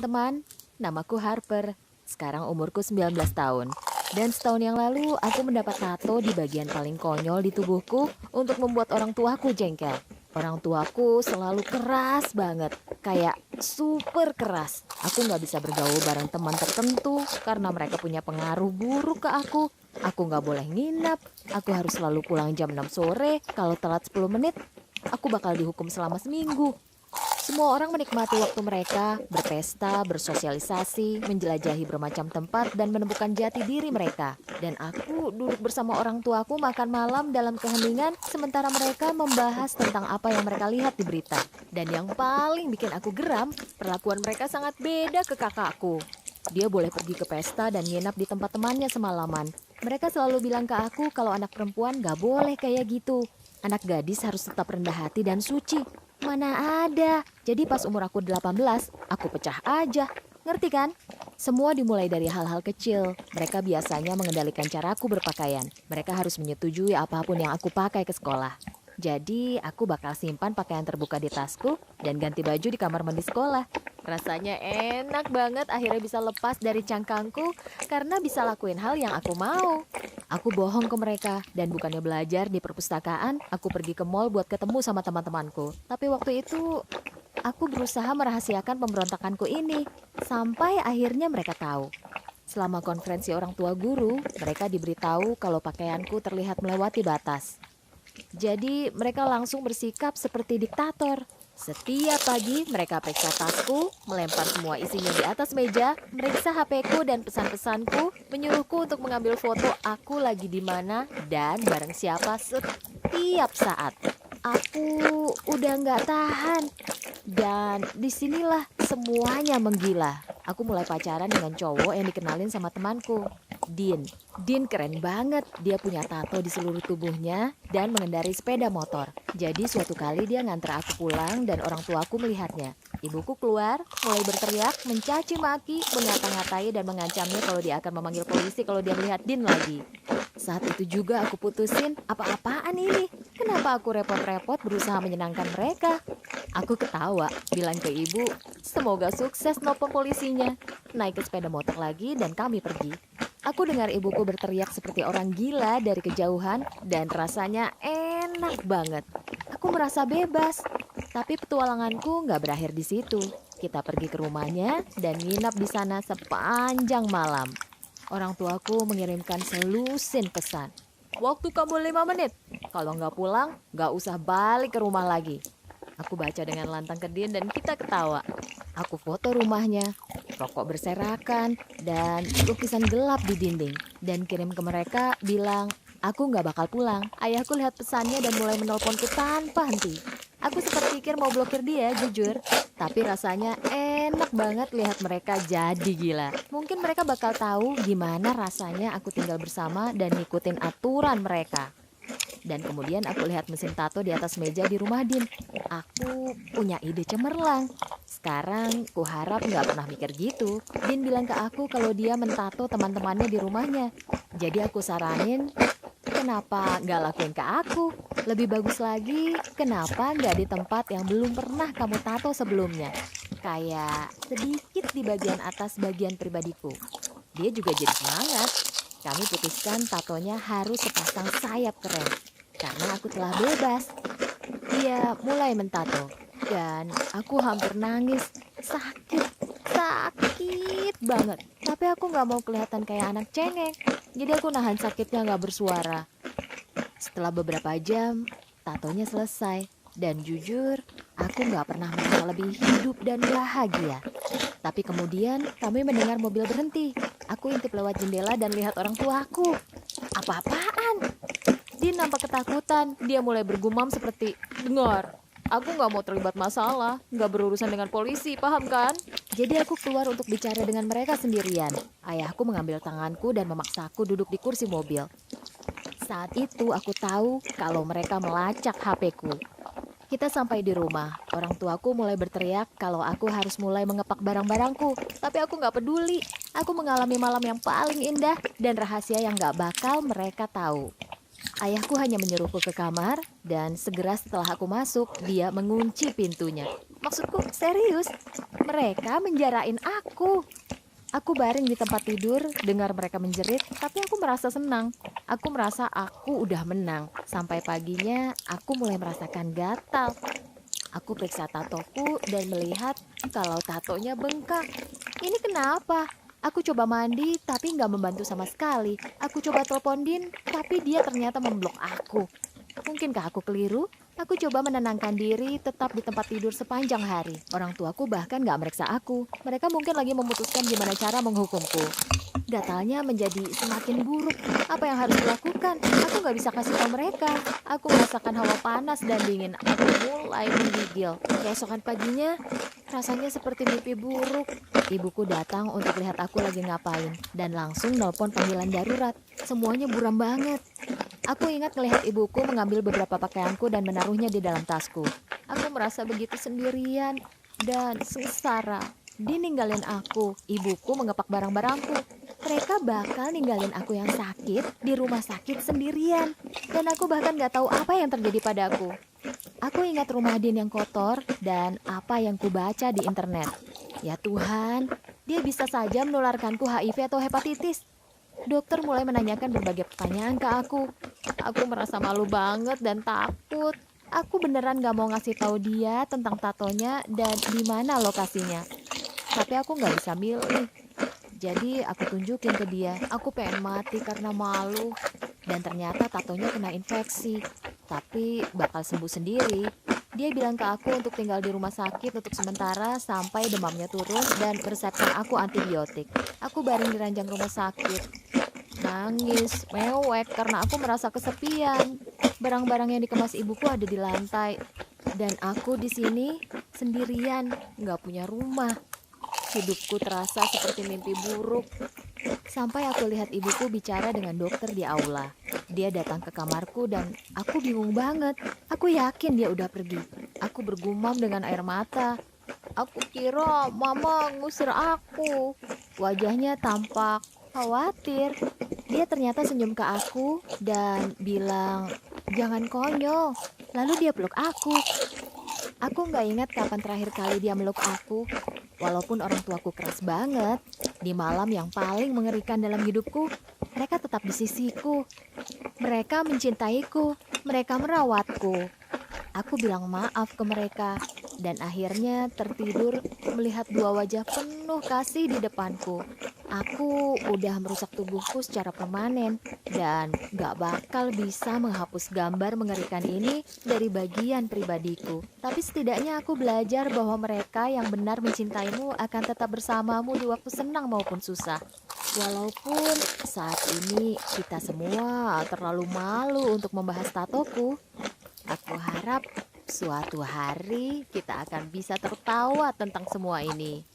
Teman, namaku Harper. Sekarang umurku 19 tahun. Dan setahun yang lalu aku mendapat tato di bagian paling konyol di tubuhku untuk membuat orang tuaku jengkel. Orang tuaku selalu keras banget, kayak super keras. Aku nggak bisa bergaul bareng teman tertentu karena mereka punya pengaruh buruk ke aku. Aku nggak boleh nginap, aku harus selalu pulang jam 6 sore. Kalau telat 10 menit, aku bakal dihukum selama seminggu. Semua orang menikmati waktu mereka, berpesta, bersosialisasi, menjelajahi bermacam tempat, dan menemukan jati diri mereka. Dan aku duduk bersama orang tuaku makan malam dalam keheningan, sementara mereka membahas tentang apa yang mereka lihat di berita. Dan yang paling bikin aku geram, perlakuan mereka sangat beda ke kakakku. Dia boleh pergi ke pesta dan nginap di tempat temannya semalaman. Mereka selalu bilang ke aku kalau anak perempuan gak boleh kayak gitu. Anak gadis harus tetap rendah hati dan suci. Mana ada. Jadi pas umur aku 18, aku pecah aja. Ngerti kan? Semua dimulai dari hal-hal kecil. Mereka biasanya mengendalikan caraku berpakaian. Mereka harus menyetujui apapun yang aku pakai ke sekolah. Jadi aku bakal simpan pakaian terbuka di tasku dan ganti baju di kamar mandi sekolah. Rasanya enak banget akhirnya bisa lepas dari cangkangku karena bisa lakuin hal yang aku mau. Aku bohong ke mereka dan bukannya belajar di perpustakaan, aku pergi ke mall buat ketemu sama teman-temanku. Tapi waktu itu aku berusaha merahasiakan pemberontakanku ini sampai akhirnya mereka tahu. Selama konferensi orang tua guru, mereka diberitahu kalau pakaianku terlihat melewati batas. Jadi mereka langsung bersikap seperti diktator. Setiap pagi mereka periksa tasku, melempar semua isinya di atas meja, meriksa HP-ku dan pesan-pesanku, menyuruhku untuk mengambil foto aku lagi di mana dan bareng siapa setiap saat. Aku udah nggak tahan. Dan disinilah semuanya menggila. Aku mulai pacaran dengan cowok yang dikenalin sama temanku, Din. Din keren banget, dia punya tato di seluruh tubuhnya dan mengendarai sepeda motor. Jadi suatu kali dia nganter aku pulang dan orang tuaku melihatnya. Ibuku keluar, mulai berteriak, mencaci maki, mengata-ngatai dan mengancamnya kalau dia akan memanggil polisi kalau dia melihat Din lagi. Saat itu juga aku putusin, apa-apaan ini? Kenapa aku repot-repot berusaha menyenangkan mereka? Aku ketawa, bilang ke ibu, semoga sukses nelpon polisinya. Naik ke sepeda motor lagi dan kami pergi. Aku dengar ibuku berteriak seperti orang gila dari kejauhan dan rasanya enak banget. Aku merasa bebas, tapi petualanganku nggak berakhir di situ. Kita pergi ke rumahnya dan nginap di sana sepanjang malam. Orang tuaku mengirimkan selusin pesan. Waktu kamu 5 menit. Kalau nggak pulang, nggak usah balik ke rumah lagi. Aku baca dengan lantang ke Din dan kita ketawa. Aku foto rumahnya, rokok berserakan, dan lukisan gelap di dinding. Dan kirim ke mereka bilang, aku nggak bakal pulang. Ayahku lihat pesannya dan mulai menelponku tanpa henti. Aku sempat pikir mau blokir dia, jujur. Tapi rasanya enak banget lihat mereka jadi gila. Mungkin mereka bakal tahu gimana rasanya aku tinggal bersama dan ngikutin aturan mereka. Dan kemudian aku lihat mesin tato di atas meja di rumah Din. Aku punya ide cemerlang. Sekarang ku harap nggak pernah mikir gitu. Din bilang ke aku kalau dia mentato teman-temannya di rumahnya. Jadi aku saranin, kenapa nggak lakuin ke aku? Lebih bagus lagi, kenapa nggak di tempat yang belum pernah kamu tato sebelumnya? Kayak sedikit di bagian atas bagian pribadiku. Dia juga jadi semangat. Kami putuskan tatonya harus sepasang sayap keren. Karena aku telah bebas. Dia mulai mentato. Dan aku hampir nangis. Sakit banget. Tapi aku gak mau kelihatan kayak anak cengeng. Jadi aku nahan sakitnya gak bersuara. Setelah beberapa jam, tatonya selesai. Dan jujur, aku gak pernah merasa lebih hidup dan bahagia. Tapi kemudian kami mendengar mobil berhenti. Aku intip lewat jendela dan lihat orang tuaku. Apa-apaan? Dia nampak ketakutan. Dia mulai bergumam seperti, dengar, aku gak mau terlibat masalah. Gak berurusan dengan polisi, paham kan? Jadi aku keluar untuk bicara dengan mereka sendirian. Ayahku mengambil tanganku dan memaksaku duduk di kursi mobil. Saat itu aku tahu kalau mereka melacak HP-ku. Kita sampai di rumah. Orang tuaku mulai berteriak kalau aku harus mulai mengepak barang-barangku. Tapi aku gak peduli. Aku mengalami malam yang paling indah dan rahasia yang gak bakal mereka tahu. Ayahku hanya menyuruhku ke kamar dan segera setelah aku masuk, dia mengunci pintunya. Maksudku serius, mereka menjarain aku. Aku baring di tempat tidur, dengar mereka menjerit, tapi aku merasa senang. Aku merasa aku udah menang. Sampai paginya, aku mulai merasakan gatal. Aku periksa tatoku dan melihat kalau tatonya bengkak. Ini kenapa? Aku coba mandi tapi nggak membantu sama sekali. Aku coba telepon Din, tapi dia ternyata memblok aku. Mungkinkah aku keliru? Aku coba menenangkan diri tetap di tempat tidur sepanjang hari. Orang tuaku bahkan nggak meriksa aku. Mereka mungkin lagi memutuskan gimana cara menghukumku. Gatalnya menjadi semakin buruk. Apa yang harus dilakukan? Aku nggak bisa kasih tahu mereka. Aku merasakan hawa panas dan dingin. Aku mulai menggigil. Keesokan paginya, rasanya seperti mimpi buruk. Ibuku datang untuk lihat aku lagi ngapain dan langsung nelpon panggilan darurat. Semuanya buram banget. Aku ingat melihat ibuku mengambil beberapa pakaianku dan menaruhnya di dalam tasku. Aku merasa begitu sendirian dan sengsara. Dia ninggalin aku. Ibuku mengepak barang-barangku. Mereka bakal ninggalin aku yang sakit di rumah sakit sendirian. Dan aku bahkan gak tahu apa yang terjadi padaku. Aku ingat rumah Din yang kotor dan apa yang kubaca di internet. Ya Tuhan, dia bisa saja menularkanku HIV atau hepatitis. Dokter mulai menanyakan berbagai pertanyaan ke aku. Aku merasa malu banget dan takut. Aku beneran gak mau ngasih tahu dia tentang tatonya dan di mana lokasinya. Tapi aku gak bisa milih. Jadi aku tunjukin ke dia, aku pengen mati karena malu. Dan ternyata tatonya kena infeksi. Tapi bakal sembuh sendiri. Dia bilang ke aku untuk tinggal di rumah sakit untuk sementara sampai demamnya turun dan resepkan aku antibiotik. Aku baring di ranjang rumah sakit. Nangis, mewek karena aku merasa kesepian. Barang-barang yang dikemas ibuku ada di lantai. Dan aku di sini sendirian, nggak punya rumah. Hidupku terasa seperti mimpi buruk. Sampai aku lihat ibuku bicara dengan dokter di aula. Dia datang ke kamarku dan aku bingung banget. Aku yakin dia udah pergi. Aku bergumam dengan air mata. Aku kira mama ngusir aku. Wajahnya tampak khawatir. Dia ternyata senyum ke aku dan bilang, "Jangan konyol." Lalu dia peluk aku. Aku nggak ingat kapan terakhir kali dia meluk aku. Walaupun orang tuaku keras banget, di malam yang paling mengerikan dalam hidupku, mereka tetap di sisiku. Mereka mencintaiku, mereka merawatku. Aku bilang maaf ke mereka, dan akhirnya tertidur melihat dua wajah penuh kasih di depanku. Aku udah merusak tubuhku secara permanen, dan gak bakal bisa menghapus gambar mengerikan ini dari bagian pribadiku. Tapi setidaknya aku belajar bahwa mereka yang benar mencintaimu akan tetap bersamamu di waktu senang maupun susah. Walaupun saat ini kita semua terlalu malu untuk membahas tatoku, aku harap suatu hari kita akan bisa tertawa tentang semua ini.